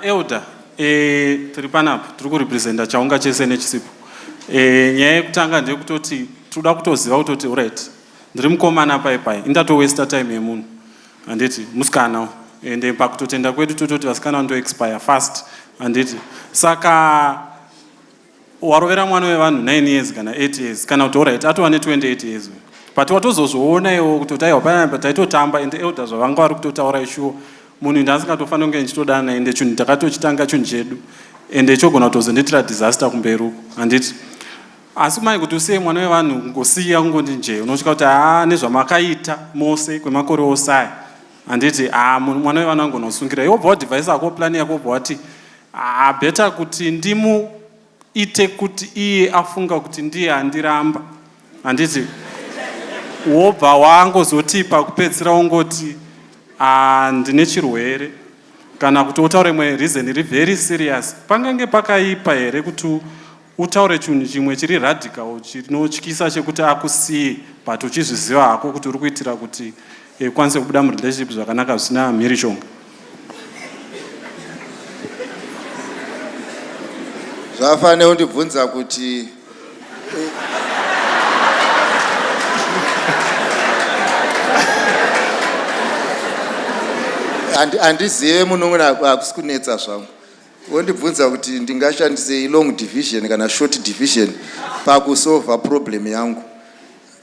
elder tiri panapa tiri kurepresenta chaunga chese nechisipo. Nyaya yekutanga ndeyekutoti toda kutoziva kutoti alright ndiri mukomana pai indatowesta time yemunhu handiti musikana ende pakutotenda kwedu tototi vasikana ndo expire fast handiti saka warovera mwana wevanhu 9 years kana 8 years kana kuti alright atova ne28 years but watozozviona iwo kutoti aiwa panapa taitotamba ende elders vavanga vari kutotaura sure munhu ndaasingatofanira kunge ndichitodana ende chinhu takatochitanga chinhu chedu ende chogona kutozonditira disaster kumberi uko handiti asi kumai kuti usiye mwana wevanhu kungosiya kungoti nje unosvika kuti nezvamakaita mose kwemakore osaya handiti mwana wevanhu angona kusungira iwobva wadhivhaisa ako plani yako obva wati beta kuti ndimuite kuti iye afunga kuti ndiye handiramba handiti wobva wangozoti pakupedzisira ungoti ndine chirwere kana kuti utaure imwe reason iri very serious pangange pakaipa here kuti utaure chinhu chimwe chiri radical chinotyisa chekuti akusiye but uchizviziva hako kuti uri kuitira kuti ukwanise kubuda murelationship zvakanaka zvisina mhirishonga. Zvafanira kundibvunza kuti handizive munhu akusi kunetsa zvangu. Wondibvunza kuti ndingashandise long division kana short division pakusolva problem yangu.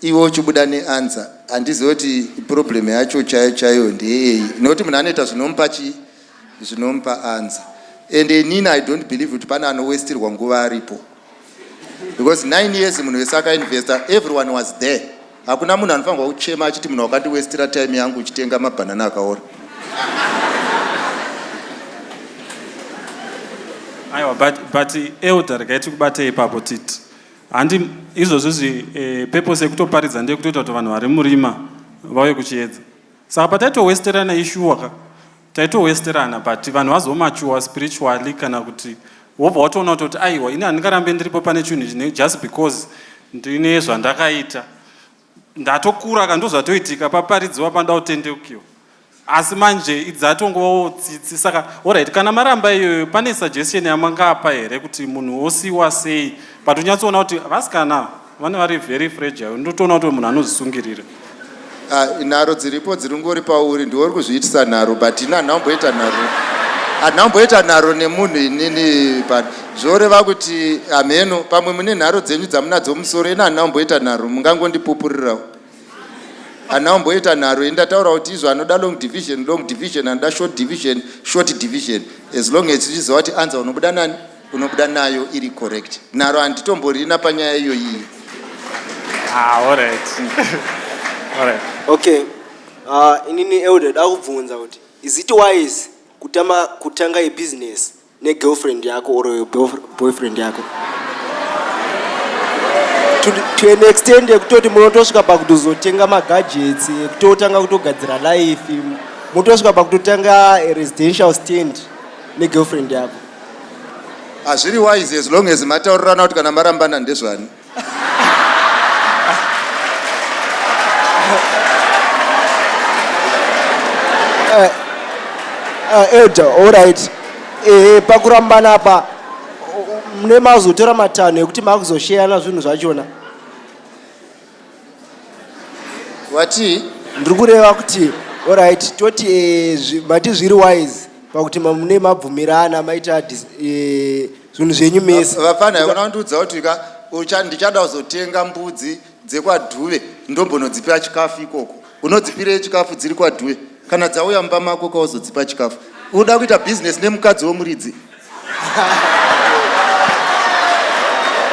Iwo uchibuda neanswer. Handizive kuti problem yacho chaiyo ndeyei. Nokuti munhu anoita zvinompa answer. And inini I don't believe kuti pana anowestirwa nguva aripo. Because 9 years munhu wese akainvesta, everyone was there. Hakuna munhu anofanirwa kuchema achiti munhu wakandiwestira time yangu uchitenga mabhanana akaora. Aiwa, but elder rekaiti kubate ipapo titi handi izvozvizvi purpose yekutoparidza ndeyekutoita kuti vanhu vari murima vauye kuchiedza saka pataitowesterana ishuwa taitowesterana but vanhu vazomachuwa spiritually kana kuti wobva watoona kutoti aiwa ini handingarambe ndiripo pane chinhu chine just because ndine zvandakaita ndatokura kandozvatoitika paparidziwa panda kutendekiwa asi manje idzatongovawo tsitsi saka alright kana maramba iyoyo pane suggestion yamangapa here kuti munhu osiwa sei but unyatsoona kuti vasikana vane vari very fragile ndotoona kuti munhu anozvisungirira. Nharo dziripo dziri pauri ndiwo uri kuzviitisa nharo but ini handinamboita nharo nemunhu inini but zvoreva kuti hameno pamwe mune nharo dzenyu dzamunadzo musoro ini handinamboita nharo mungangondipupurirawo. Handinamboita nharo indataura kuti izvo anoda long division anoda short division as long as uchiziva kuti answer unobuda nayo iri correct. Nharo handitomborina panyaya iyoyi. Alright. Alright. Okay. Inini elder dakubvunza kuti is it wise kutanga business ne-girlfriend yako or boyfriend yako? To an extent yekutoti munotosvika pakutozotenga magadgets ekutotanga kutogadzira life munotosvika pakutotanga residential stand ne-girlfriend yako. Hazviri wise as long as mataurirana kuti kana marambana ndezvani. Elder, alright. Pakurambana apa mune mazotora matanho ekuti makuzosheyana zvinhu zvachona. Wati? Ndiri kureva kuti alright toti mati zviri wise pakuti mune mabvumirana maita zvinhu zvenyu mese. Vafana unandiudza kuti ndichada kuzotenga mbudzi dzekwadhuve ndombonodzipa chikafu ikoko. Unodzipirei chikafu dziri kwadhuve? Kana dzauya mumba mako kauzodzipa chikafu. Unoda kuita business nemukadzi womuridzi.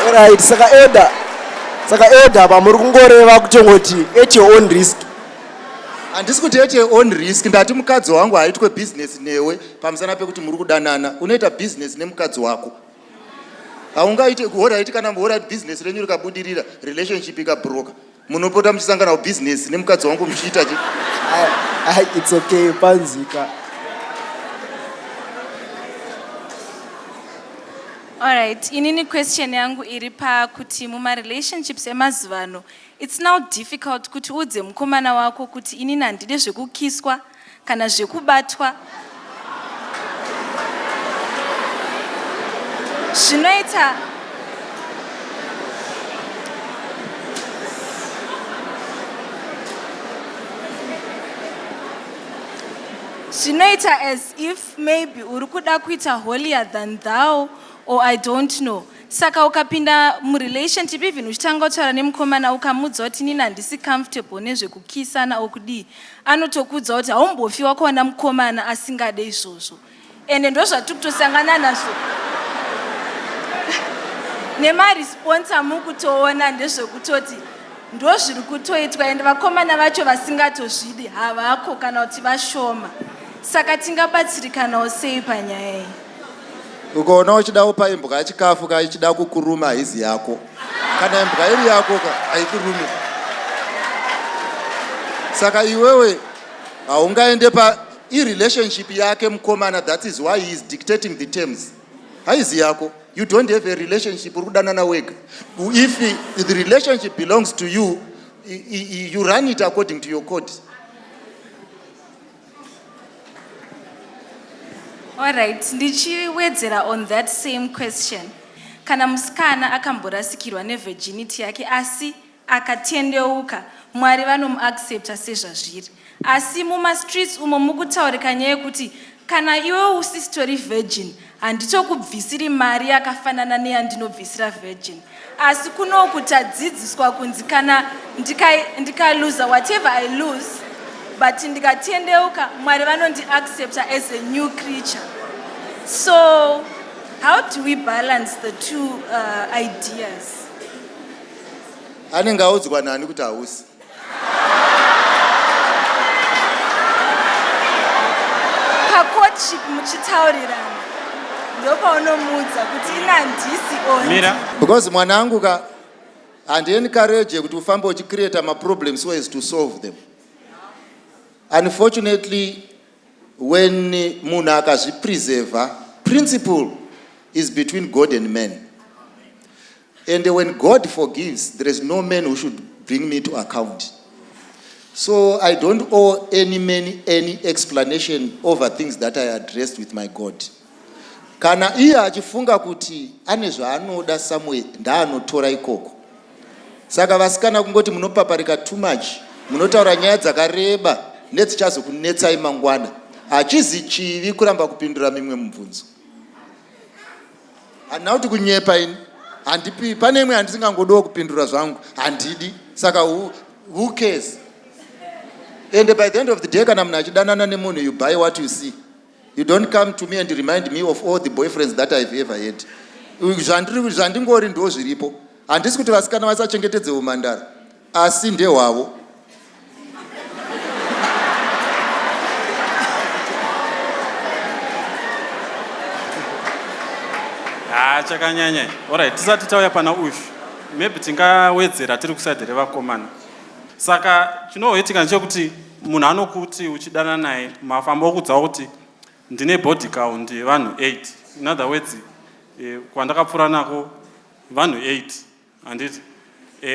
Alright, saka elder pamuri kungoreva kutongoti at your own risk. Handisi kuti at your own risk, ndati mukadzi wangu haitwe business newe pamusana pekuti muri kudanana. Unoita business nemukadzi wako. Haungaiti alright kana alright business renyu rikabudirira relationship ikabroka. Munopota muchisangana business nemukadzi wangu muchiita chi? It's okay, panzika. Alright, inini question yangu iripa kuti muma relationships emazuvano it's now difficult kuti udze mukomana wako kuti inini handide zvekukiswa kana zvekubatwa. Zvinoita as if maybe uri kuda kuita holier than thou, or I don't know. Saka ukapinda murelationship even uchitanga kutaura nemukomana ukamudza kuti inini handisi comfortable nezvekukisana okudii, anotokudza kuti haumbofiwa kuona mukomana asingade izvozvo. Ende ndozvatiri kutosangana nazvo. Nemaresponse amukutoona ndezvekutoti ndozviri kutoitwa, ende vakomana vacho vasingatozvidi havako kana kuti vashoma. Saka tingabatsirikanawo sei panyaya iyi? Ukaona uchida kupa imbwa chikafu kaichida kukuruma haizi yako, kana imbwa iri yako haikurumi. Saka iwewe haungaende relationship yake mukomana, that is why he is dictating the terms. Haizi yako. You don't have a relationship urudanana wega. If the relationship belongs to you, you run it according to your code. All right, ndichiwedzera on that same question. Kana musikana akamborasikirwa nevirginity yake asi akatendeuka, Mwari vanomuaccepta sezvazviri. Asi mumastreets umo mukutaurika nyaya yekuti kana iwe usisitori virgin, handitokubvisiri mari yakafanana neyandinobvisira virgin. Asi kunokutadzidziswa kunzi kana ndikaluza whatever I lose, but ndikatendeuka Mwari vanondiaccepta as a new creature. So how do we balance the two ideas? Anenge audzwa nani kuti hausi? Courtship muchitaurirana ndopaunomuudza kuti ina handisi oni. Because mwanangu handienkaraje kuti ufambe uchicreate ma-problems ways to solve them. Unfortunately, when munhu akazvipreserva, principle is between God and man. And when God forgives, there is no man who should bring me to account. So I don't owe any man any explanation over things that I addressed with my God. Kana iye achifunga kuti ane zvaanoda somewhere ndaanotora ikoko. Saka vasikana kungoti munopaparika too much, munotaura nyaya dzakareba nedzichazokunetsai mangwana. Hachizi chivi kuramba kupindura mimwe mubvunzo. Handina kuti kunyepa ini, handipi, pane imwe handisingangodawo kupindura zvangu, handidi. Saka who cares? And by the end of the day, kana munhu achidanana nemunhu, you buy what you see. You don't come to me and remind me of all the boyfriends that I've ever had. Zvandingori ndo zviripo. Handisi kuti vasikana vasachengetedze umandara, asi ndehwavo. Chakanyanya. Alright, tisati tauya pana uyu. Maybe tingawedzera tiri kuside revakomana. Saka chinoitika ndechekuti munhu anokuti uchidana naye mafamba okudzawo kuti ndine body count vanhu 8. In other words, kwandakapfuura nako vanhu 8. Handiti?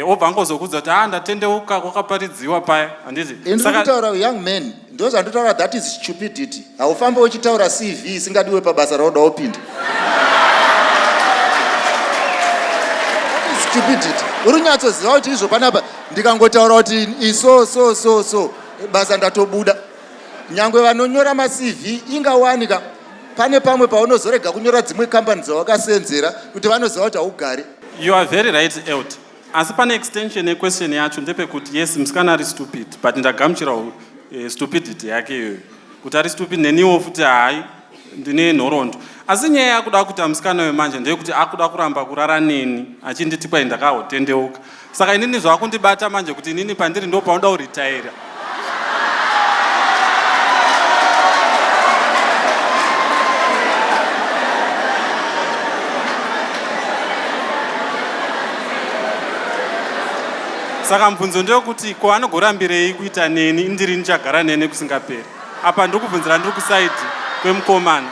Obva angozokudza kuti ndatendeuka kwakaparidziwa paya. Handiti? Ndikutaura young men, ndozvandotaura that is stupidity. Haufambe uchitaura CV isingadiwe pabasa rauda upinda. Stupidity. Urunyatsoziva kuti izvo panapa ndikangotaura kuti so basa ndatobuda. Nyangwe vanonyora ma-CV ingawanika pane pamwe paunozorega kunyora dzimwe kambani dzawakasenzera kuti vanoziva kuti haugari. You are very right, Eld. Asi pane extension yequestion yacho ndepekuti yes, musikana ari stupid, but ndagamuchira stupidity yake iyoyo. Kuti ari stupid neniwo futi hai ndine nhoroondo. Asi nyaya yakuda kuti musikana wemanje ndeyekuti akuda kuramba kurara neni achinditi kwai ndakahotendeuka. Saka inini zvakundibata manje kuti inini pandiri ndo paunoda kuritayira. Saka mubvunzo ndeyekuti ko anogorambirei kuita neni ndiri ndichagara nene kusingaperi. Apa ndiri kubvunzira ndiri kusaidi kwemukomana.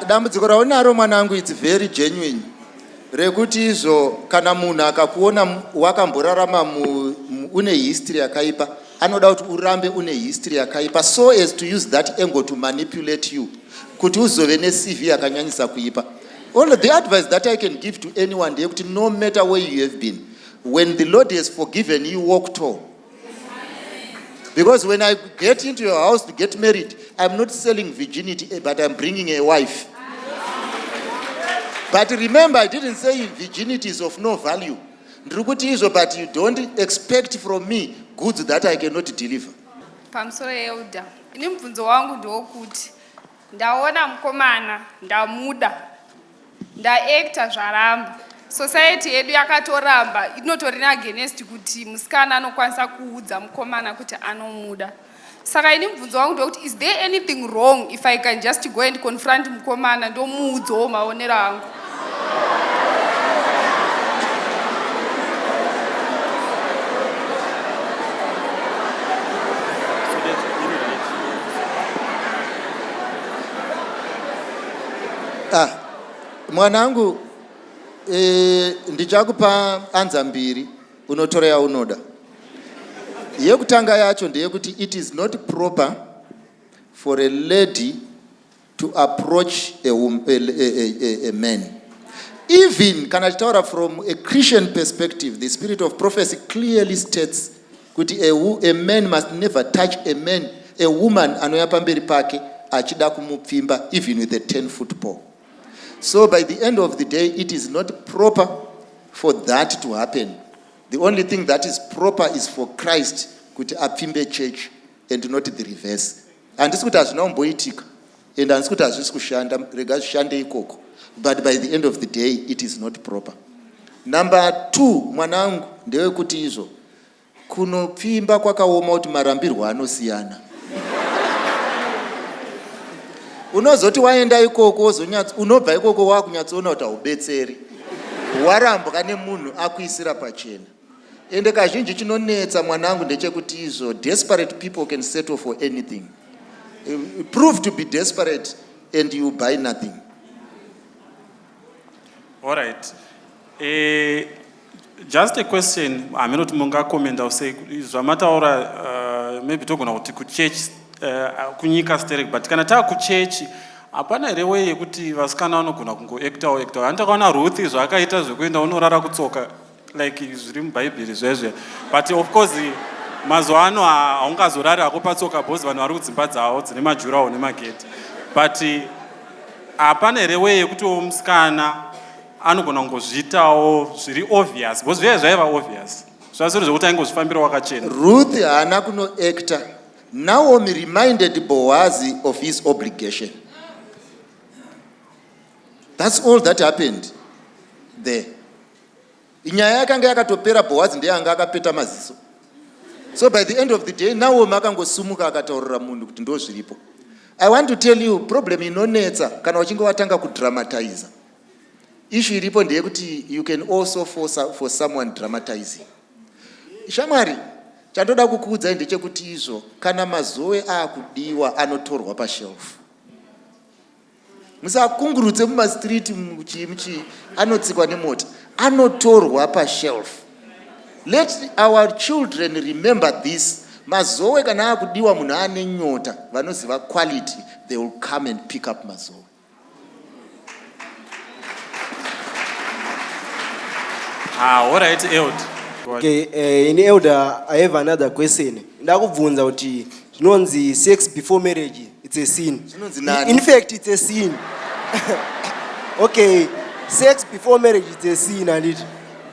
Dambudziko raunaro mwanangu, it's very genuine. Rekuti izvo kana munhu akakuona wakamborarama une history yakaipa, anoda kuti urambe une history yakaipa so as to use that angle to manipulate you kuti uzove neCV yakanyanyisa kuipa. Only the advice that I can give to anyone ndeyekuti no matter where you have been, when the Lord has forgiven you, walk tall. Because when I get into your house to get married, I'm not selling virginity, but I'm bringing a wife. But remember, I didn't say virginity is of no value. But you don't expect from me goods that I cannot deliver. Pamsoro yeuda. Ini mvunzo wangu ndokuti ndaona mkomana ndamuda ndaacta zvaramba. Society yedu yakatoramba inotorina against kuti musikana anokwanisa kuudza mukomana kuti anomuda. Saka ini mvunzo wangu ndokuti is there anything wrong if I can just go and confront mukomana ndomuudzawo maonero angu? Mwanangu, ndichakupa anza mbiri unotora yaunoda. Yekutanga yacho ndeyekuti it is not proper for a lady to approach a man. Even kana chitaura from a Christian perspective, the spirit of prophecy clearly states kuti a man must never touch a woman anoya pamberi pake achida kumupfimba even with a 10-foot pole. So by the end of the day, it is not proper for that to happen. The only thing that is proper is for Christ kuti apfimbe church and not the reverse. And this kuti hazvinaumboitika and handisi kuti hazvisi kushanda rega zvishande ikoko. But by the end of the day, it is not proper. Number 2, mwanangu, ndewekuti izvo kunopfimba kwakaoma kuti marambirwo anosiyana. Unozoti waenda ikoko unobva ikoko wakunyatsoona kuti haubetseri. Warambwa nemunhu akuisira pachena. Ende kazhinji chinonetsa mwanangu ndechekuti izvo desperate people can settle for anything. Prove to be desperate and you buy nothing. All right. Just a question. I'm not munga comment. I'll say zvamataura maybe togona kuti kuchurch kunyika sterek, but kana taa kuchechi hapana here way yekuti vasikana vanogona kungoactawo. Handakaona Ruth zvakaita zvekuenda unorara kutsoka like zviri mubhaibheri zvezve. But of course mazuva ano haungazorari hako patsoka bhozi vanhu vari kudzimba dzavo dzine majuraho nemagedhi. But hapana here way yekuti musikana anogona kungozviitawo zviri obvious, because zviya zvaiva obvious. Zvazviri zvokuti aingozvifambira wakachena. Ruth haana kunoacta. Naomi reminded Boaz of his obligation. That's all that happened there. Inyaya yakanga yakatopera, Boaz ndiye anga akapeta maziso. So by the end of the day, Naomi akangosumuka akataurira munhu kuti ndo zviripo. I want to tell you, problem inonetsa kana uchinge watanga kudramatize. Issue iripo ndeyekuti you can also for someone dramatizing. Shamwari, chandoda kukuudza ndechekuti izvo kana mazowe akudiwa anotorwa pashelf. Musakungurudze mumastreet muchi anotsikwa nemota. Anotorwa pashelf. Let our children remember this. Mazowe kana akudiwa munhu ane nyota, vanoziva quality, they will come and pick up mazowe. All right, Eld. Okay, in Elder, I have another question. Ndakubvunza kuti zvinonzi sex before marriage, it's a sin. In fact, it's a sin. Okay, sex before marriage, it's a sin, and it.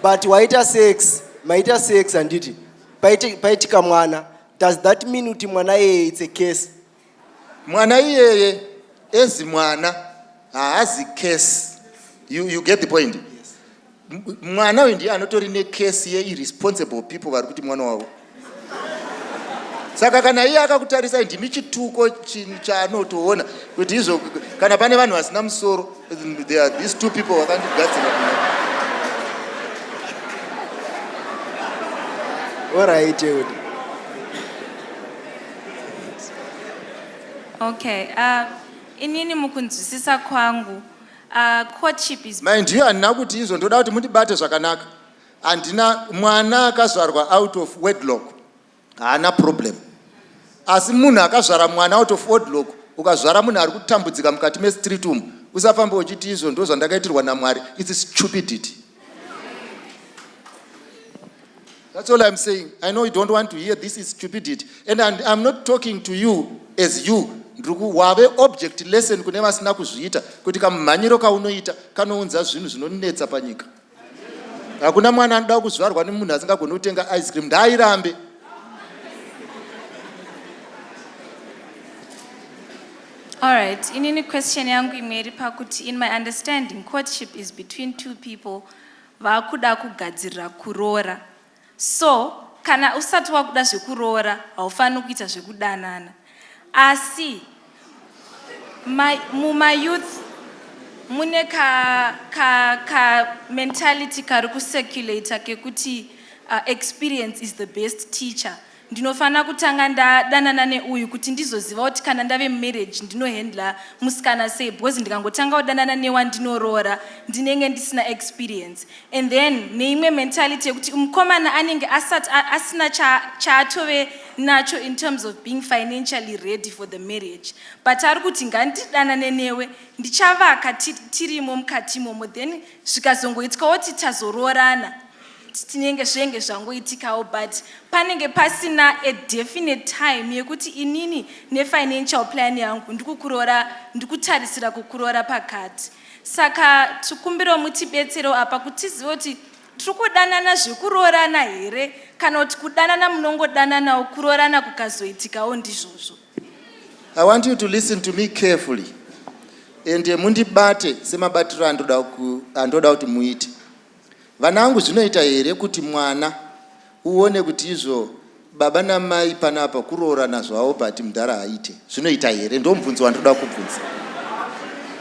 But maita sex, and it. Paitika mwana. Does that mean kuti mwana ye it's a case? Mwana ye ezi mwana haazi case. You get the point? Yes. Mwana ndiye anotori ne case ye irresponsible people vari kuti mwana wavo. Saka kana iye akakutarisa ndimi chituko chaanotoona kuti izvo kana pane vanhu vasina musoro, there are these two people vakandigadzira. All right, Eld. Okay, inini mukunzwisisa kwangu, courtship is... Mind you, handina kuti izvo ndoda kuti mundibate zvakanaka. Handina mwana akazvarwa out of wedlock haana problem. Asi munhu akazvara mwana out of wedlock, ukazvara munhu ari kutambudzika mukati mestreet umu, usafamba uchiti izvo ndo zvandakaitirwa naMwari. It's stupidity. That's all I'm saying. I know you don't want to hear this is stupidity. And I'm not talking to you as you. Wave object lesson kune vasina kuzviita kuti kamhanyiro kaunoita kanounza zvinhu zvinonetsa panyika. Hakuna mwana anoda kuzvarwa nemunhu asingagoni kutenga ice cream. Ndairambe. All right, inini question yangu imeri pakuti in my understanding courtship is between two people vakuda kugadzirira kuroora. So kana usati wakuda zvekuroora haufaniri kuita zvekudanana. Asi muma youth mune ka mentality kari kucirculate kekuti experience is the best teacher. Ndinofana kutanga ndadanana neuyu kuti ndizoziva kuti kana ndave marriage ndinohandla musikana sei, because ndikangotanga kudanana newandinoroora ndinenge ndisina experience. And then neimwe mentality yekuti mukomana anenge asina chaatove nacho in terms of being financially ready for the marriage, but ari kuti ngandidanane newe ndichavaka tirimo mukati imomo, then zvikazongoitikawo kuti tazoroorana tinenge zvenge zvangoitikawo, but panenge pasina a definite time yekuti inini nefinancial plan yangu ndikutarisira kukuroora pakati. Saka tikumbiro mutibetsero apa kuti tizive kuti tiri kudanana zvekuroorana here kana kuti kudanana munongodananawo kuroorana kukazoitikawo ndizvozvo. I want you to listen to me carefully and mundibate semabatiro andoda kuti muite. Vanangu zvinoita here kuti mwana uone kuti izvo baba namai panapa kuroorana zvavo bati mudhara haite. Zvinoita here? Ndomubvunzo wandoda kubvunza.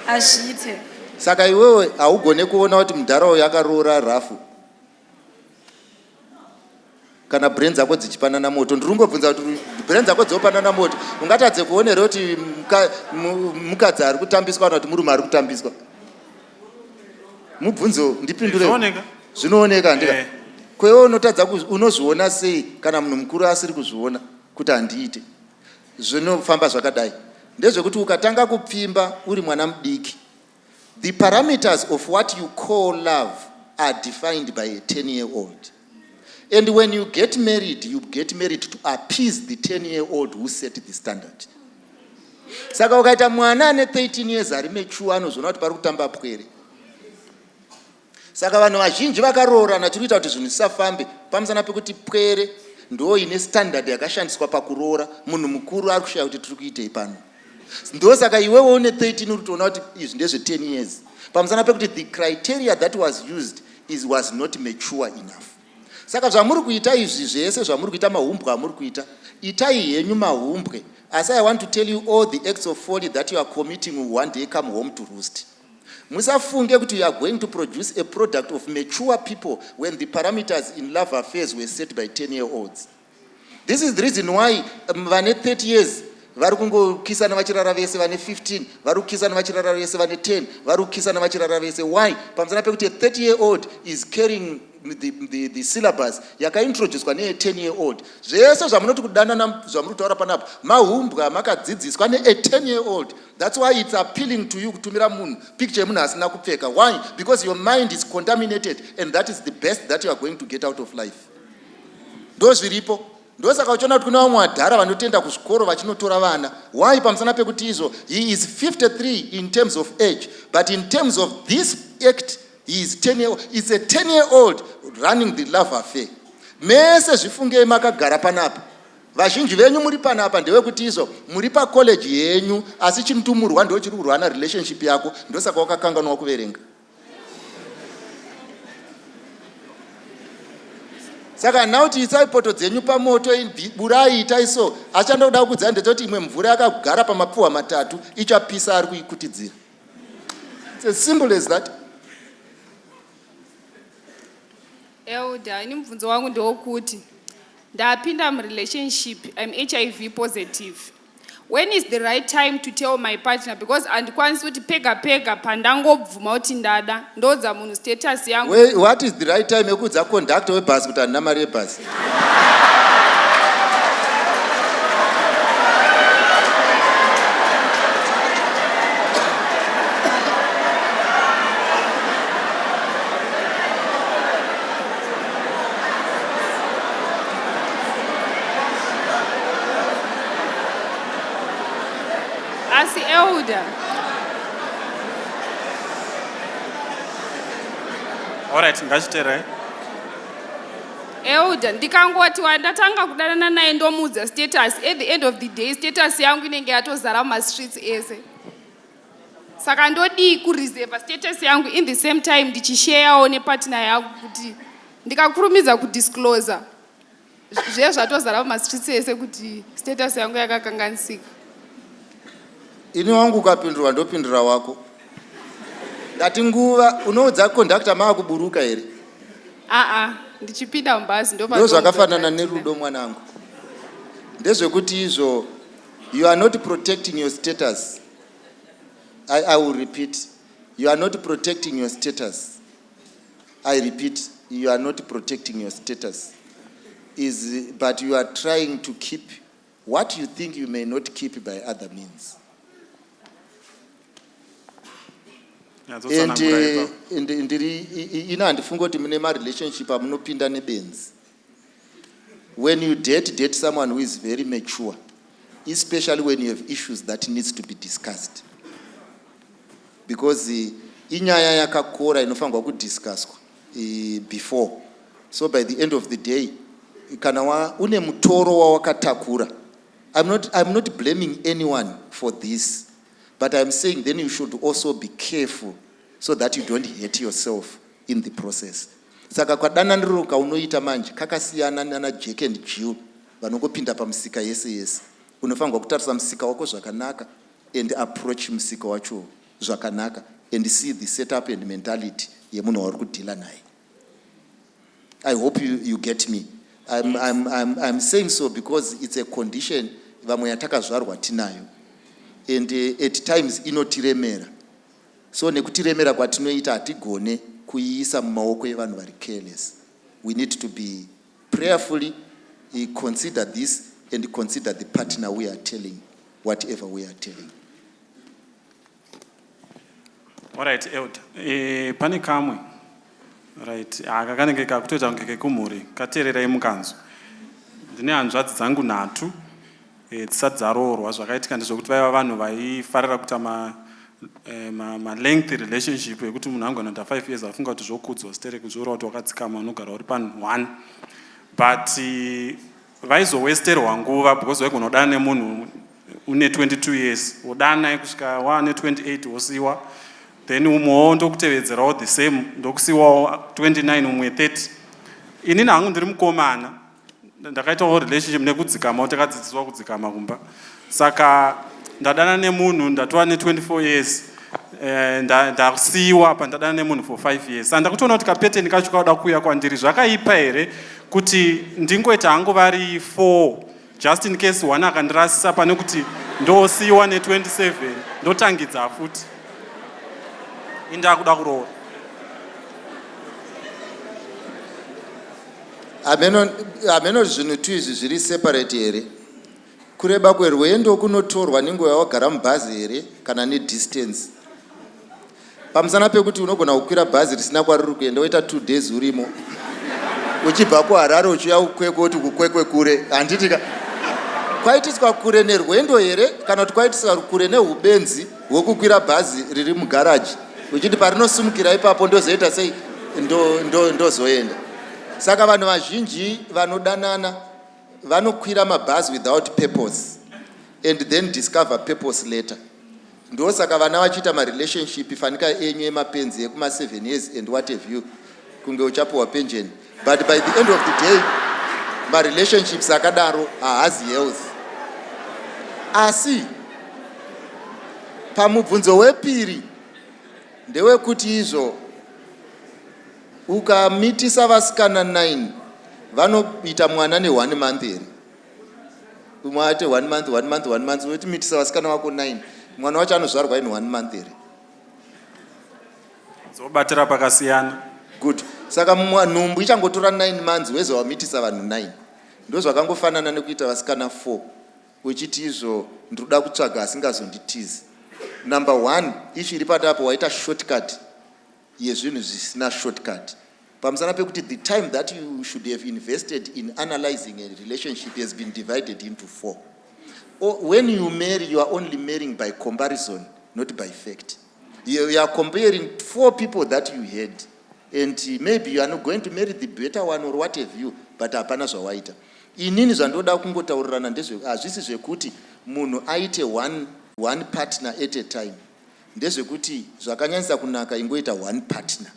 Azviite. Saka iwewe haugone kuona kuti mudhara uyu akaroora rafu kana brain dzako dzichipanana moto. Ndiri kungobvunza kuti brain dzako dzopanana moto ungatadze kuonera kuti mukadzi ari kutambiswa kana kuti murume ari kutambiswa. Mubvunzo ndipindure. Zvinooneka ndika. Kwewe unotadza unozviona sei kana munhu mukuru asiri kuzviona kuti handiite. Zvinofamba zvakadai. Ndezvekuti ukatanga kupfimba uri mwana mudiki, the parameters of what you call love are defined by a 10-year-old. And when you get married to appease the 10-year-old who set the standard. Saka ukaita mwana ane 13 years ari mature anozviona kuti pari kutamba pwere. Saka vanhu vazhinji vakaroorana tiri kuita kuti zvinhu zvisafambe pamusana pekuti pwere ndo ine standard yakashandiswa pakuroora. Munhu mukuru ari kushaya kuti tiri kuitei pano. Ndo saka iwewe une 13 uri kutoona kuti izvi ndezve 10 years. Pamusana pekuti the criteria that was used was not mature enough. Saka zvamuri kuita izvi zvese zvamuri kuita mahumbwe amuri kuita, itai henyu mahumbwe. As I want to tell you all the acts of folly that you are committing will one day come home to roost. Musafunge kuti you are going to produce a product of mature people when the parameters in love affairs were set by 10-year-olds. This is the reason why vane 30 years vari kungokisana vachirara vese, vane 15 vari kukisana vachirara vese, vane 10 vari kukisana vachirara vese. Why? Pamusana pekuti a 30-year-old is carrying the syllabus yakaintroduced ne 10-year-old. Zvese zvamunoti kudanana zvamuri kutaura panapa mahumbwa makadzidziswa ne a 10-year-old. That's why it's appealing to you kutumira munhu picture yemunhu asina kupfeka. Why? Because your mind is contaminated and that is the best that you are going to get out of life. Ndo zviripo. Ndo saka uchiona kuti kuna vamwe vadhara vanotenda kuzvikoro vachinotora vana. Why? Pamusana pekuti izvo he is 53 in terms of age, but in terms of this act he is 10 year old. It's a 10-year-old running the love affair. Mese zvifungei makagara panapa. Vazhinji venyu muri panapa ndevekuti izvo muri pacollege yenyu asi chimutumurwa ndo chiri kurwana relationship yako, ndo saka wakakanganwa kuverenga. Saka nauti itsai poto dzenyu pamoto burai itai so. Achandoda kukudzai ndechoti imwe mvura yakagara pamapfuwa matatu ichapisa ari kuikutidzira. It's as simple as that. Elder, ini mubvunzo wangu ndewokuti ndapinda murelationship, I'm HIV positive. When is the right time to tell my partner? Because andikwanisi kuti pega pandangobvuma kuti ndada ndodza munhu status yangu. What is the right time yekudza conductor webus kuti andina mari yebus? asi elder Alright, ngachiterai. elder ndikangoti ndatanga kudanana naye ndomudza status at the end of the day status yangu inenge yatozara mumastreets ese saka ndodii kureserva status yangu in the same time ndichisharewo nepartner yangu kuti ndikakurumidza kudisclosa zve zvatozara mumastreets ese kuti status yangu yakakanganisika. Ini wangu ukapindurwa ndopindura wako. Ndati nguva unoudza kondakta maakuburuka here. Ndichipinda mubhazi ndo zvakafanana nerudo mwanangu. Ndezvekuti izvo you are not protecting your status. I will repeat. You are not protecting your status. I repeat, you are not protecting your status. But you are trying to keep what you think you may not keep by other means. Ina handifunga kuti mune marelationship amunopinda nebenzi. When you date someone who is very mature, especially when you have issues that needs to be discussed. Because inyaya yakakora inofanirwa kudiscusswa before. So by the end of the day, kana une mutoro wawakatakura. I'm not blaming anyone for this. But I'm saying then you should also be careful so that you don't hurt yourself in the process. Saka kwadananiro kaunoita manje kakasiyana nana Jack and Jill vanongopinda pamusika yese. Unofanirwa kutarisa musika wako zvakanaka and approach musika wacho zvakanaka and see the setup and mentality yemunhu wauri kudhila naye. I hope you get me. I'm saying so because it's a condition vamwe yatakazvarwa tinayo. And at times inotiremera. So nekutiremera kwatinoita hatigone kuiisa mumaoko evanhu vari careless. We need to be prayerfully consider this and consider the partner we are telling whatever we are telling. Alright, Elder. Pane kamwe. Right. Kakanenge kakutoita kunge kumhuri. Kateererai mukanzo. Ndine hanzvadzi dzangu 3. Dzisati dzaroorwa zvakaitika ndezvokuti vaiva vanhu vaifarira kuita lengthy relationship yekuti munhu angona kuita 5 years afunga kuti zvokudzwa sitere kuzviura kuti wakadzikama unogara uri panhu 1. But vaizowesterwa nguva because waigona kudana nemunhu une 22 years wodana kusvika wane 28 wosiyiwa, then umwewo ndokutevedzerawo the same ndokusiyiwawo 29 umwe 30. Inini hangu ndiri mukomana ndakaitawo relationship nekudzikama, takadzidziswa kudzikama kumba. Saka ndadana nemunhu ndatova ne24 years ndasiyiwa apa ndadana nemunhu for 5 years. Saka ndakutoona kuti kapeteni kacho kauda kuuya kwandiri zvakaipa here kuti ndingoita hangu vari 4 just in case one akandirasisa pane kuti ndosiyiwa ne27 ndotangidza futi indakuda kuroora. Ameno zvinhu tu izvi zviri separate here. Kureba kwerwendo kunotorwa nenguva yawagara mubhazi here kana nedistance. Pamusana pekuti unogona kukwira bhazi risina kwariri kuenda woita 2 days urimo. Uchibva kuHarare uchiuya kuKwekwe kuti kuKwekwe kure. Handitika kwaitiswa kure nerwendo here kana kuti kwaitiswa kure neubenzi hwokukwira bhazi riri mugaraji. Uchiti parinosumukira ipapo ndozoita sei ndozoenda. Saka vanhu vazhinji vanodanana vanokwira mabhazi without purpose and then discover purpose later. Ndosaka vana vachiita marelationship ifanika enyu emapenzi ekuma 7 years and what have you kunge uchapuwa pension. But by the end of the day marelationships akadaro haazi health. Asi pamubvunzo wepiri ndewekuti izvo ukamitisa vasikana 9 vanoita mwana ne1 month here. Umwe ati 1 month wotimitisa vasikana vako 9 mwana wacho anozvarwa in 1 month here. Zobatira pakasiyana. Good. Saka nhumbu ichangotora 9 months weza wamitisa vanhu 9. Ndozvakangofanana nekuita vasikana 4 uchiti izvo ndinoda kutsvaga asingazonditizi. Number 1 ichiri patapo waita shortcut yezvinhu zvisina shortcut. Pamusana pekuti the time that you should have invested in analyzing a relationship has been divided into 4. when you marry, you are only marrying by comparison, not by fact. You are comparing 4 people that you had, and maybe you are not going to marry the better one or what have you, but hapana zvawaita. Inini zvandoda kungotaurirana hazvisi zvekuti munhu aite one partner at a time. Ndezvekuti zvakanyanyisa kunaka ingoita one partner.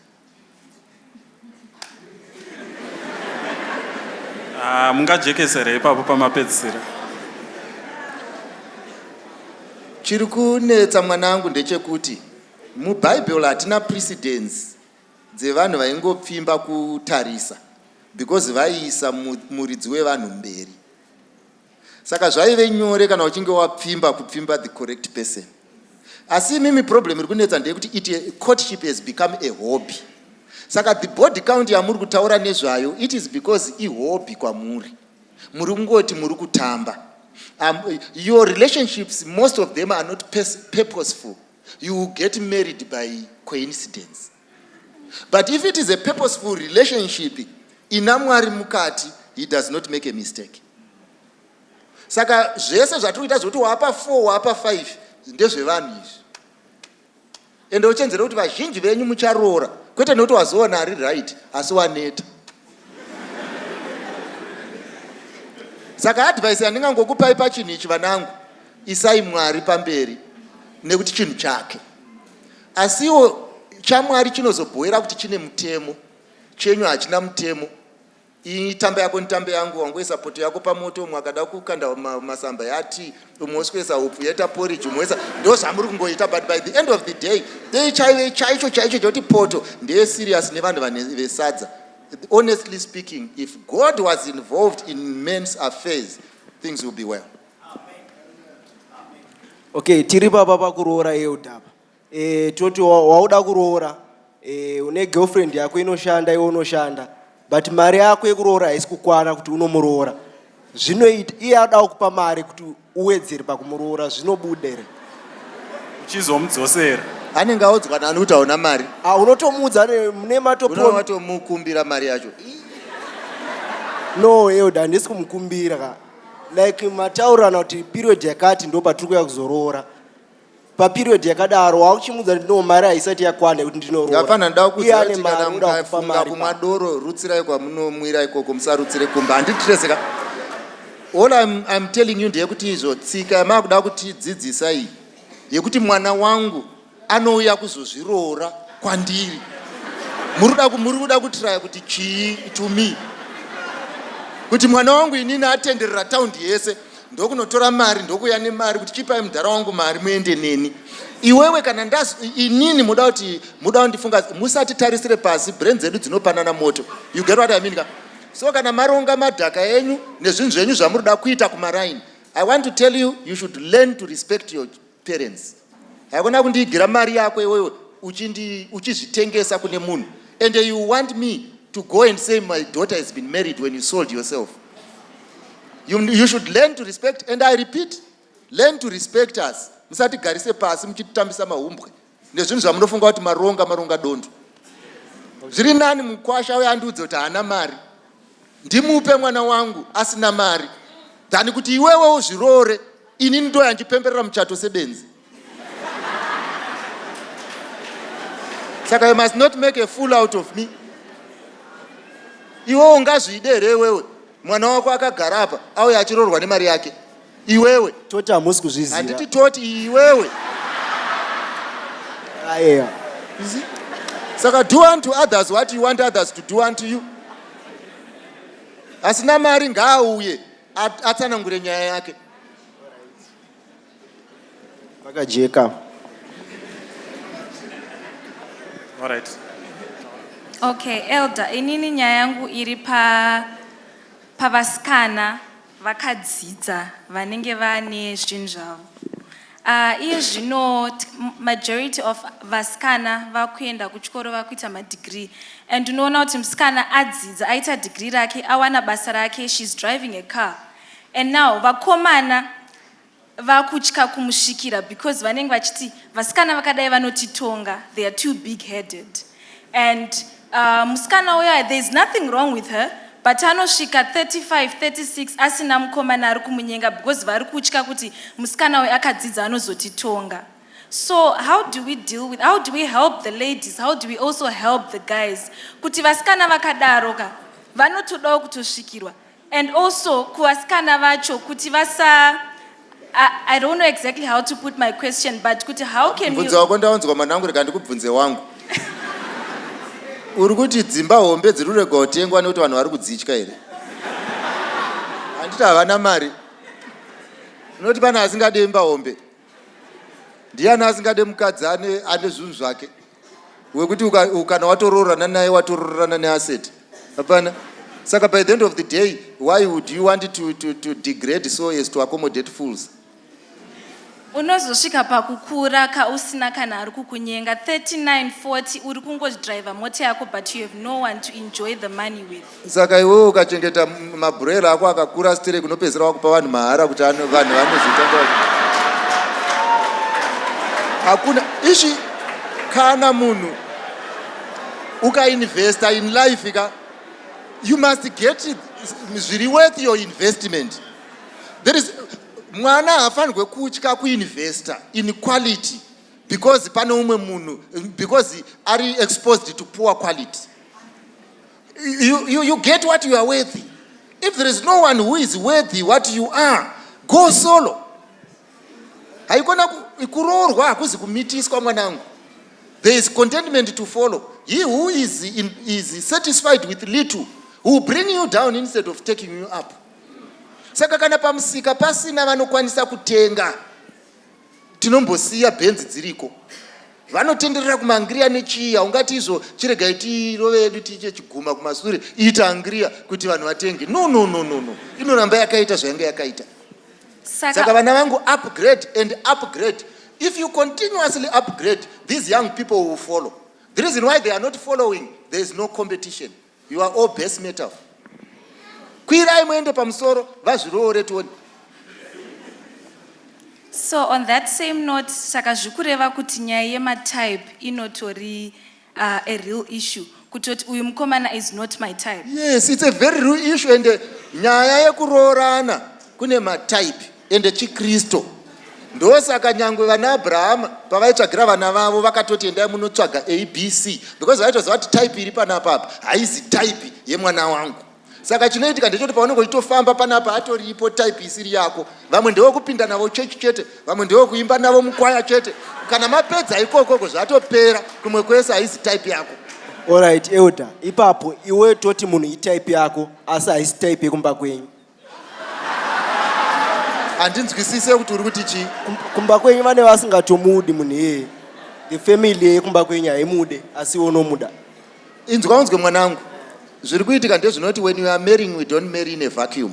Mungajekesera ipapo pamapedzisira. Chiri kunetsa mwanangu ndechekuti mubhaibheri hatina precedence dzevanhu vaingopfimba kutarisa because vaiisa muridzi wevanhu mberi. Saka zvaive nyore kana uchinge wapfimba kupfimba the correct person. Asi mimi problem iri kunetsa ndeyekuti courtship has become a hobby. Saka the body count yamuri kutaura nezvayo, it is because ihobby kwamuri. Muri kungoti muri kutamba. Your relationships, most of them are not purposeful. You get married by coincidence. But if it is a purposeful relationship, ina Mwari mukati, he does not make a mistake. Saka zvese zvatuita zvoti wapa 4 wapa 5 ndezvevanhu izvi. Ende uchenzera kuti vazhinji venyu mucharoora, kwete nokuti wazoona ari right, asi waneta. Saka advice yandingangokupai pachinhu ichi vanangu, isai Mwari pamberi nekuti chinhu chake. Asiwo chaMwari chinozobhoera kuti chine mutemo, chenyu hachina mutemo. Tamba yako ntambe yangu, wangoisa poto yako pamoto, mwakada kukanda masamba yati, umoswesa upfu yeta porridge umwesa, ndo zvamuri kungoita. But by the end of the day, chaicho choti poto ndeye serious nevanhu vesadza. Honestly speaking, if God was involved in men's affairs, things will be well. Okay, tiri papa pakuroora yeudhapa. Toti wauda kuroora, une girlfriend yako inoshanda iwe unoshanda, but mari yako yekuroora haisi kukwana kuti unomuroora. Zvinoita iye ada kukupa mari kuti uwedzere pakumuroora, zvinobuda here? Uchizomudzosera. Anenge audzwa nani kuti hauna mari? Unotomudza mune matomukumbira mari yacho. No, Elda, handisi kumukumbira ka. Like mataurirana kuti period yakati ndo patiri kuya kuzoroora. Paperiod yakadaro wauchimudza kuti no mari haisati yakwana kuti ndinoroora. Ndafana ndakuudza kuti kana mukafunga kumwa doro rutsirai kwamunomwira ikoko musarutsire kumba. Handitreseka. All I'm telling you ndeyekuti izvo tsika yamakuda kuti dzidzisai yekuti mwana wangu anouya kuzozviroora kwandiri. Muri kuda kutraya kuti chii to me. Kuti mwana wangu inini atenderera taundi yese ndokunotora mari ndokuya nemari kuti chipai mudhara wangu mari muende neni. Iwewe kana inini muda kundifunga musati tarisire pasi brain dzedu dzinopanana moto. You get what I mean? So kana maronga madhaka enyu nezvinhu zvenyu zvamuri kuda kuita kumaraini, I want to tell you, you should learn to respect your parents. Haikona kundigira mari yako iwewe uchizvitengesa kune munhu. And you want me to go and say my daughter has been married when you sold yourself. You should learn to respect, and I repeat, learn to respect us. Musati garise pasi muchitambisa mahumbwe nezvinhu zvamunofunga kuti maronga dondo. Zviri nani mukwasha uyandudze kuti haana mari, ndimupe mwana wangu asina mari, than kuti iwewe uzviroore inini ndo yanjipemberera muchato sebenzi. Saka you must not make a fool out of me. Iwewe ungazvidere iwewe mwana wako akagara apa auye achiroorwa nemari yake. Iwewe toti hamusi kuzviziva. Handiti toti iwewe. Yeah. Saka do unto others what you want others to do unto you. Asina mari ngaauye atsanangure nyaya yake. Vakajeka. All right. Okay, Elder, inini nyaya yangu iri pavasikana vakadzidza vanenge vane zvinhu zvavo. Iye zvino majority of vasikana vakuenda kuchikoro vakuita madegree, and unoona kuti musikana adzidza aita degree rake awana basa rake, she's driving a car, and now vakomana vakutya kumusvikira because vanenge vachiti vasikana vakadai vanotitonga, they are too big headed. And musikana uya, there's nothing wrong with her, but anosvika 35 36 asina mukomana ari kumunyenga because vari kutya kuti musikana weakadzidza anozotitonga. So how do we help the ladies? How do we also help the guys? Kuti vasikana vakadaroka vanotodawo kutosvikirwa. And also kuvasikana vacho kuti vasa I don't know exactly how to put my question, but kuti how can we... Mvunzo wako ndaonzwa manangu reka ndikubvunze wangu. Uri kuti dzimba hombe dziri kurega kutengwa nekuti vanhu vari kudzitya here? Handiti havana mari. Unoti pana asingade imba hombe. Ndiani asingade mukadzi ane zvinhu zvake. Wekuti ukana watororana naye watororana neasset. Hapana. Saka by the end of the day, why would you want to degrade so as to accommodate fools? Unozosvika pakukura usina kana ari kukunyenga 39 40 uri kungodriva mota yako but you have no one to enjoy the money with. Saka iwewe ukachengeta maburera ako akakura stere kunopedzera wakupa vanhu mahara kuti vanhu vanozotanga. Hakuna ishi kana munhu ukainvesta in life you must get it zviri worth your investment. There is mwana haafanirwe kutya kuinvesta in quality because pane umwe munhu because ari exposed to poor quality. You get what you are worthy. If there is no one who is worthy what you are, go solo. Haikona kuroorwa hakuzi kumitiswa mwanangu. There is contentment to follow. He who is satisfied with little will bring you down instead of taking you up. Saka kana pamusika pasina vanokwanisa kutenga tinombosiya bhenzi dziriko. Vanotenderera kumangiriya nechiya ungati izvo chirega itirove yedu tiche chiguma kumasure ita angiriya kuti vanhu vatenge. No. Inoramba yakaita zvayanga yakaita. Saka vana vangu upgrade and upgrade. If you continuously upgrade, these young people will follow. The reason why they are not following, there is no competition. You are all base metal. Kwirai muende pamusoro vazviroore tuone. So on that same note, saka zvikureva kuti nyaya yematype inotori a real issue. Kutoti uyu mukomana is not my type. Yes, it's a very real issue and nyaya yekuroorana kune matype ende chikristo. Ndosaka nyangwe vana Abraham pavaitsvagira vana vavo vakatoti endai munotsvaga ABC because vaitoziva kuti type iri panapa haizi type yemwana wangu. Saka chinoitika ndechoti paunenge uchitofamba panapa hatoripo type isiri yako. Vamwe ndevokupinda navo chechi chete, vamwe ndevokuimba navo mukwaya chete. Kana mapedza ikoko zvatopera, kumwe kwese haizi type yako. Alright, Elder, ipapo iwe toti munhu itype yako asi haisi type yekumba kwenyu. Handinzwisise kuti uri kuti chii. Kumba kwenyu vane vasingatomudi munhu iyeye. The family yekumba kwenyu haimude asi unomuda. Inzwa unzwe mwanangu. Zviri kuitika ndezvinoti when you are marrying we don't marry in a vacuum.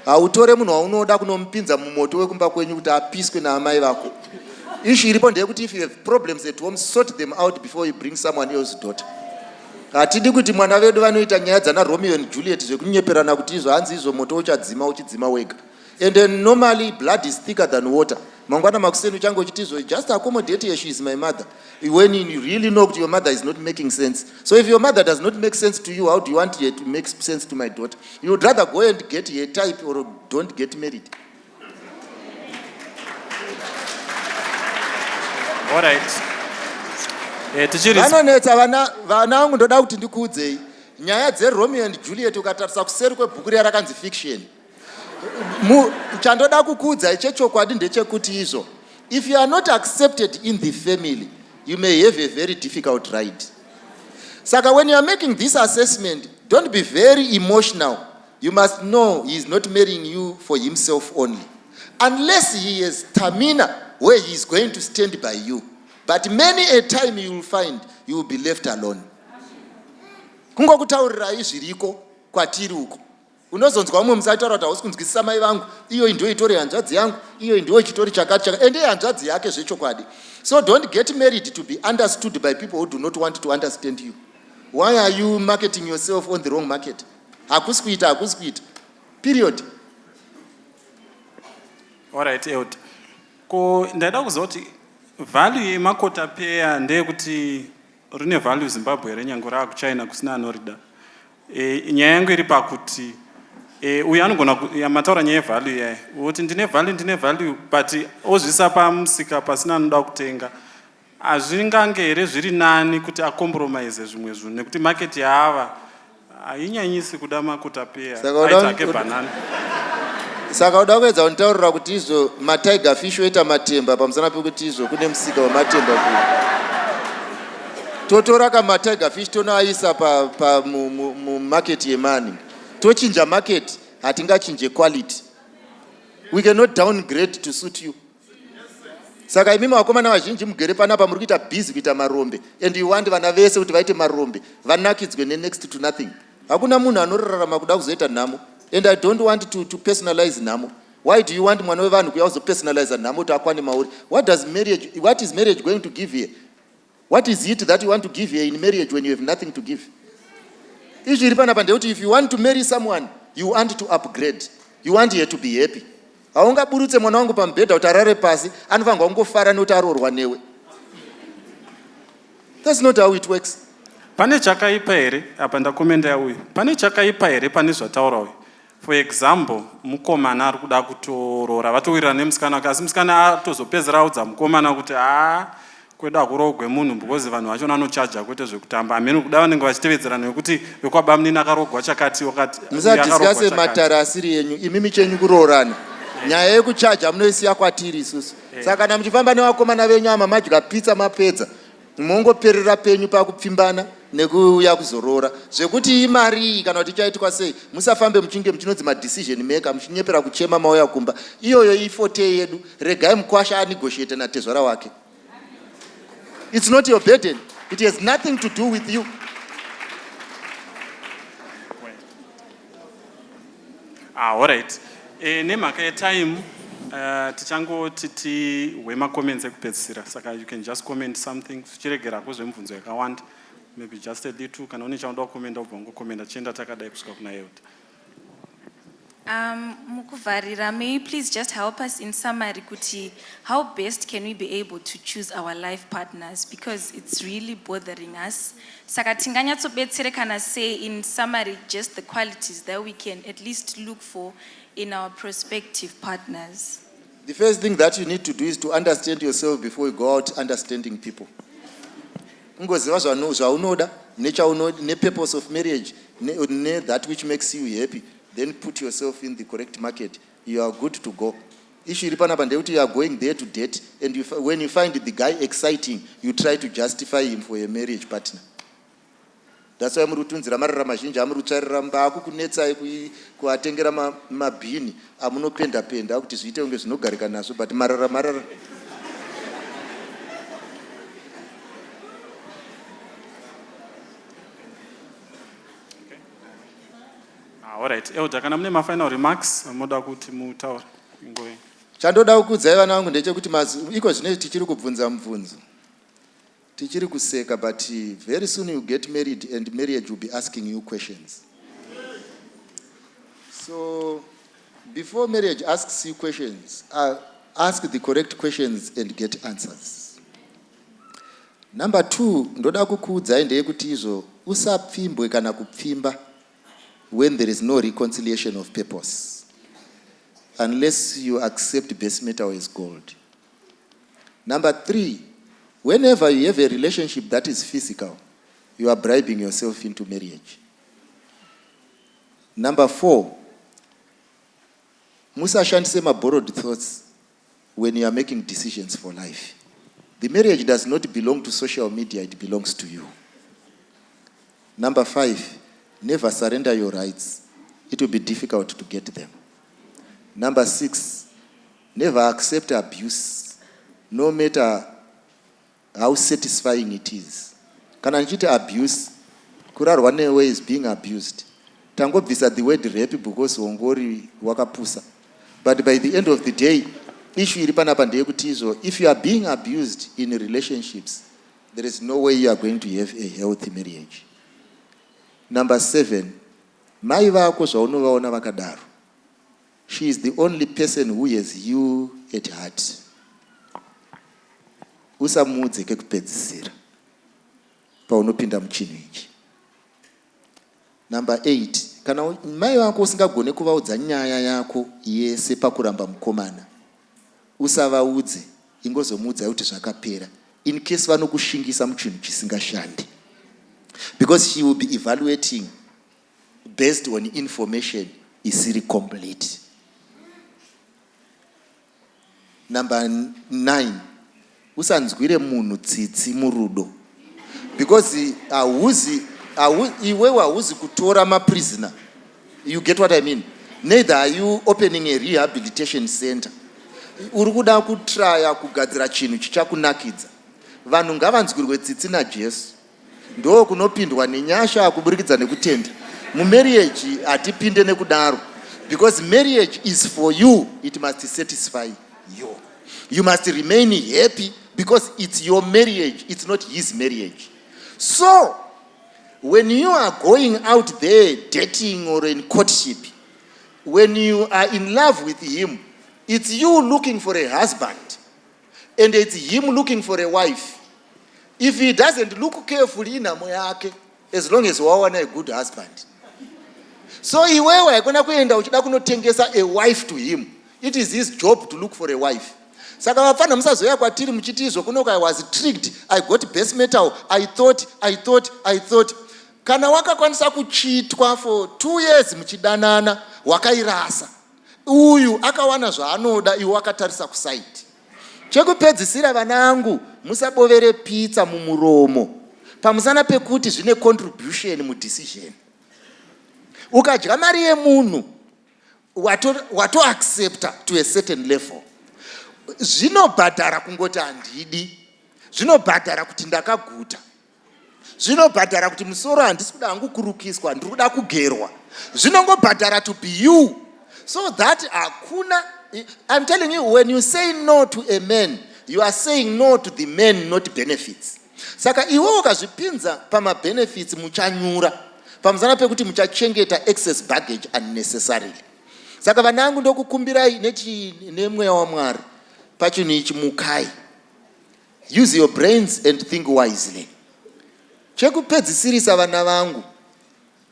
Hautore munhu waunoda kunomupinza mumoto wekumba kwenyu kuti apiswe naamai vako. Issue iripo ndeyekuti if you have problems at home, sort them out before you bring someone else's daughter. Hatidi kuti mwana vedu vanoita nyaya dzana Romeo and Juliet zvekunyeperana kuti izvo hanzi izvo moto uchidzima wega. And then normally blood is thicker than water. Mangwana makuseni uchango uchitizo just accommodate her, she is my mother. When you really know that your mother is not making sense. So if your mother does not make sense to you, how do you want her to make sense to my daughter? You would rather go and get a type or don't get married. All right. Vanonetsa vana vangu ndoda kuti ndikuudzei. Nyaya dzeRomeo and Juliet ukatarisa kuseri kwebhuku riya rakanzi fiction. Chandoda kukuudza chechokwadi ndechekuti izvo. If you are not accepted in the family, you may have a very difficult ride. Saka when you are making this assessment, don't be very emotional. You must know he is not marrying you for himself only. Unless he has stamina where he is going to stand by you. But many a time you will find you will be left alone. Kungokutaurirai zviriko kwatiri uko. Unozonzwa umwe musataura kuti hausi kunzwisisa mai vangu, iyo ndio itori hanzvadzi yangu, iyo ndio chitori chakati ende hanzvadzi yake zvechokwadi. So don't get married to be understood by people who do not want to understand you. Why are you marketing yourself on the wrong market? Hakusi kuita. Period. All right, Elder. Ndaida kuzoti value yemakota pair ndeyekuti rine value Zimbabwe renyango rakuchina kusina anorida. nyaya yangu iri pakuti uyu anogona mataura nyaya yevalue yaya kuti ndine value but ozvisa pamusika pasina anoda kutenga. Hazvingange here zviri nani kuti acompromise zvimwe zvinhu nekuti market yaava hainyanyisi kuda makutapeya aitake banana. Saka uda kuedza kunditaurira kuti izvo matiger fish oita matemba pamusana pekuti izvo kune musika wematemba ku totora kamatiger fish tonoaisa mumarket yemani tochinja market hatingachinje quality. We cannot downgrade to suit you. Saka imi vakomana vazhinji mugere panapa muri kuita busy kuita marombe and you want vana vese kuti vaite marombe vanakidzwe next to nothing. Hakuna munhu anorarama kuda kuzoita nhamo. And I don't want to personalize nhamo. Why do you want mwana wevanhu kuya kuzopersonalize nhamo kuti akwane mauri? What is marriage going to give here? What is it that you want to give here in marriage when you have nothing to give? Izvi panapa ndekuti if you want to marry someone, you want to upgrade. You want her to be happy. Haungaburutse mwana wangu pambedha kuti arare pasi, anofanirwa kungofara nekuti aroorwa newe. That's not how it works. Pane chakaipa here apa ndakomenda uyu. Pane chakaipa here pane zvataura uyu. For example, mukomana ari kuda kutorora vatowirira nemusikana wake asi musikana atozopedzera audza mukomana kuti kweda kurogwe munhu because vanhu vachona anochaja kwete zvekutamba amene kuda vanenge vachitevedzera nekuti vekwabamunini akarogwa chakati wakati musadiscase matara asiri yenyu imimi chenyu kuroorana nyaya yekuchaja munoisiya kwatiri isusu saka kana muchifamba nevakomana venyu ama madya pizza mapedza mongoperera penyu pakupfimbana nekuuya kuzorora zvekuti imari kana kuti ichaitwa sei musafambe muchinge muchinodzi madecision maker muchinyepera kuchema mauya kumba iyoyo ifote yedu regai mukwasha anegotiate natezvara wake. It's not your burden. It has nothing to do with you. All right. Nemhaka yetime tichangoti tihwe macomments ekupedzisira saka you can just comment something zvichiregerako zvemibvunzo yakawanda maybe just a little kana une chaunoda kukomenda ubva ungokomenda tichienda takadai kusvika kuna Yeuda. Mukuvharira, may you please just help us in summary kuti how best can we be able to choose our life partners because it's really bothering us. Saka tinganyatsobetserekana say in summary just the qualities that we can at least look for in our prospective partners. The first thing that you need to do is to understand yourself before you go out understanding people. Ungoziva zvaunoda nepurpose of marriage that which makes you happy. Then put yourself in the correct market. You are good to go. Issue panapa ndekuti you are going there to date and when you find the guy exciting, you try to justify him for a marriage partner. That's why muri kutunzira marara mazhinji amuri kutsvarira mbaku kunetsai kuatengera mabhini amunopenda penda kuti zviite kunge zvinogarika nazvo but marara. Alright, Elder, kana mune final remarks moda kuti mutaure ingoi. Chandoda kukudzai vana vangu ndechekuti iko zvine tichiri kubvunza mubvunzo. Tichiri kuseka but very soon you get married and marriage will be asking you questions. So before marriage asks you questions, ask the correct questions and get answers. Number 2, ndoda kukudzai ndeyekuti izvo usapfimbwe kana kupfimba when there is no reconciliation of purpose, unless you accept base metal as gold. Number 3, whenever you have a relationship that is physical, you are bribing yourself into marriage. Number 4, musashandise borrowed thoughts when you are making decisions for life. The marriage does not belong to social media, it belongs to you. Number 5, never surrender your rights. It will be difficult to get them. Number 6, never accept abuse, no matter how satisfying it is. Kana nchiti abuse, kurarwa newe is being abused. Tangobvisa the word rape because wongori wakapusa. But by the end of the day, issue iri panapa ndeyekuti izvo, if you are being abused in relationships, there is no way you are going to have a healthy marriage. Number 7, mai vako zvaunovaona vakadaro. She is the only person who has you at heart. Usamudze kekupedzisira paunopinda muchinhu ichi. Number 8, kana mai vako usingagone kuvaudza nyaya yako yese pakuramba mukomana, usavaudze, ingozomuudza kuti zvakapera, in case vanokushingisa muchinhu chisingashandi, because she will be evaluating based on information isiri complete. Number 9, usanzwire munhu tsitsi murudo, because iwewe hauzi kutora maprisoner. You get what I mean? Neither are you opening a rehabilitation center. Uri kuda kutraya kugadzira chinhu chichakunakidza. Vanhu ngavanzwirwe tsitsi naJesu. Ndo kunopindwa nenyasha kuburikidza nekutenda. Mumarriage hatipinde nekudaro, because marriage is for you. It must satisfy you. You must remain happy because it's your marriage, it's not his marriage. So when you are going out there dating or in courtship, when you are in love with him, it's you looking for a husband and it's him looking for a wife. If he doesn't look carefully in yake, as long as wawana a good husband. So iwewe hakuna kuenda uchida kunotengesa a wife to him. It is his job to look for a wife. Saka vafana musazoya kwatiri muchitizwa kunoka I was tricked, I got base metal, I thought. Kana wakakwanisa kuchitwa for 2 years muchidanana, wakairasa. Uyu akawana zvaanoda, iwe wakatarisa kusaiti. Chekupedzisira vanangu, musabovere pizza mumuromo. Pamusana pekuti zvine contribution mudecision. Ukadya mari yemunhu, wato accepta to a certain level. Zvinobhadhara kungoti handidi. Zvinobhadhara kuti ndakaguta. Zvinobhadhara kuti musoro handisi kuda hangu kurukiswa, ndiri kuda kugerwa. Zvinongobhadhara to be you. So that hakuna, I'm telling you, when you say no to a man, you are saying no to the man, not benefits. Saka iwo ukazvipinza pama benefits muchanyura. Pamusana pekuti muchachengeta excess baggage unnecessarily. Saka vanangu ndokukumbirai nemweya waMwari. Pachinhu ichi mukai. Use your brains and think wisely. Chekupedzisirisa vana vangu,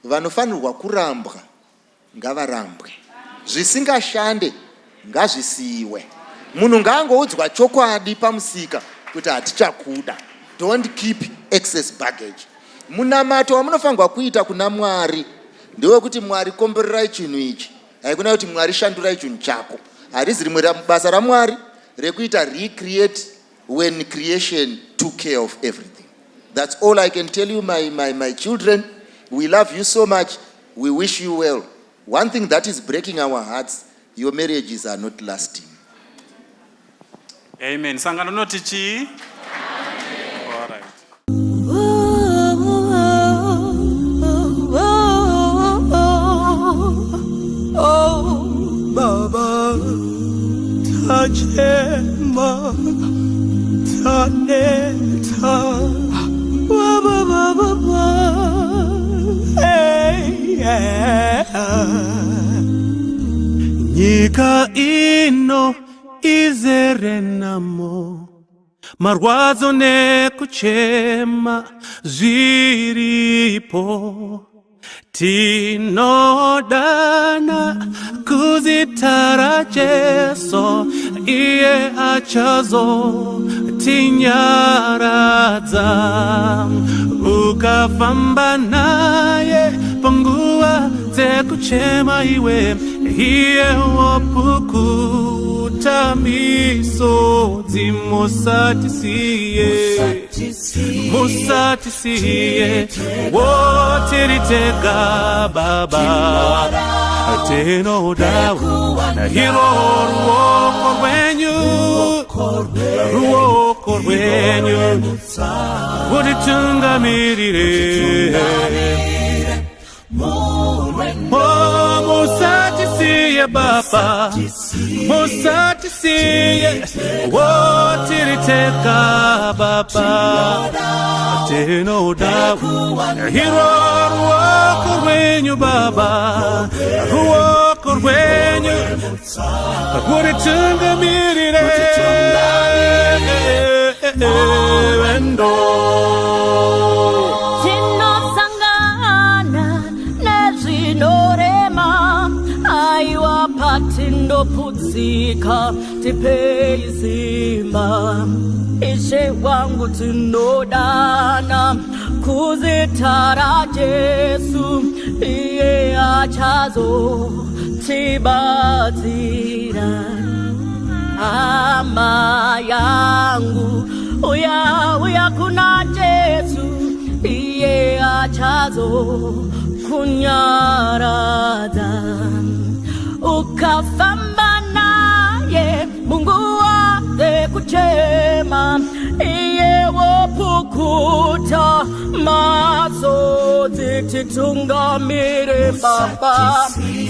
vanofanirwa kurambwa, ngavarambwe. Zvisingashande, ngazvisiiwe. Munhu ngaangoudzwa chokwadi pamusika kuti hatichakuda. Don't keep excess baggage. Munamato wamunofanirwa kuita kuna Mwari ndewekuti Mwari kombererai chinhu ichi. Haikuna kuti Mwari shandurai chinhu chako. Harizi rimwe basa raMwari rekuita recreate when creation took care of everything. That's all I can tell you, my children. We love you so much. We wish you well. One thing that is breaking our hearts, your marriages are not lasting. Amen. Sangano notichi. All right. Oh, Baba, Tajema, Taneta. Nyika ino izerenamo marwadzo nekuchema zviripo tinodana kuzitara Jesu iye achazo tinyaradza ukafamba naye panguva dzekuchema iwe iye wapukuta misodzi musatisiye wotiritega Baba tinodawo nahiro ruoko rwenyu kutitungamirire musatisiye Baba musatisiye wotiritega Baba tinodawo nahiro ruoko rwenyu Baba ruoko rwenyu kutitungamirire tinosangana patindo putsika tipeizima Ishe wangu tinodana kuzitara Jesu iye achazo tibatira ama yangu uya kuna Jesu iye achazo kunyarada ukafamba naye Mungu wate kuchema iye wopukuta mazozi titungamire Baba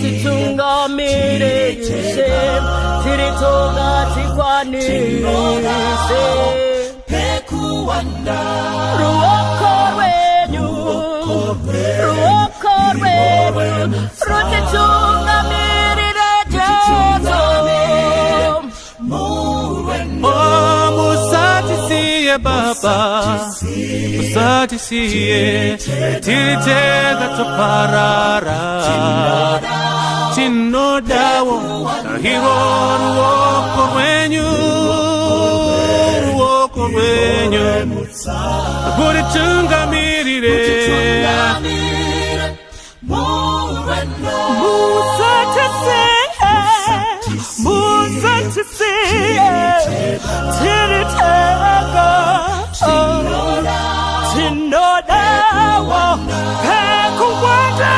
titungamire Yeshe tiritonga tikwanise ruoko rwenyu rutitungamirire Jesu musatisiye Baba, musatisiye tiritega toparara tinodawo nahiro ruoko rwenyu kuritungamirire musatisiye tiritega tinodawo pekuwanda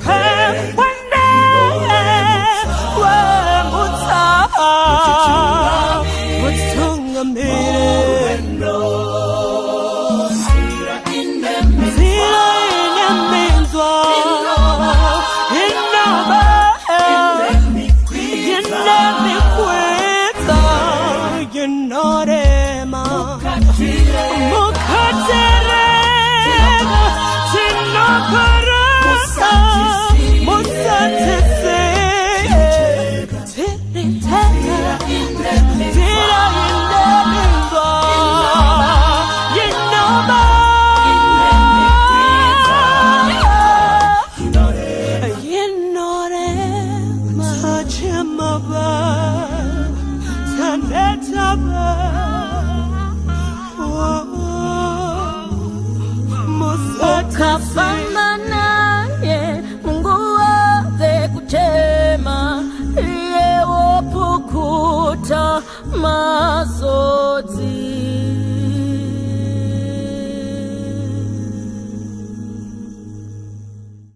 pekuwanda wemutsa kutungamire zira inyamizwa inaba yenemikweta yenorema mukaterega tinokarasa musatise tiritega zira inyamizwa inaba yenorema tajemaba tanetaba ukafamba naye Mungu wate kuchema iye wopukuta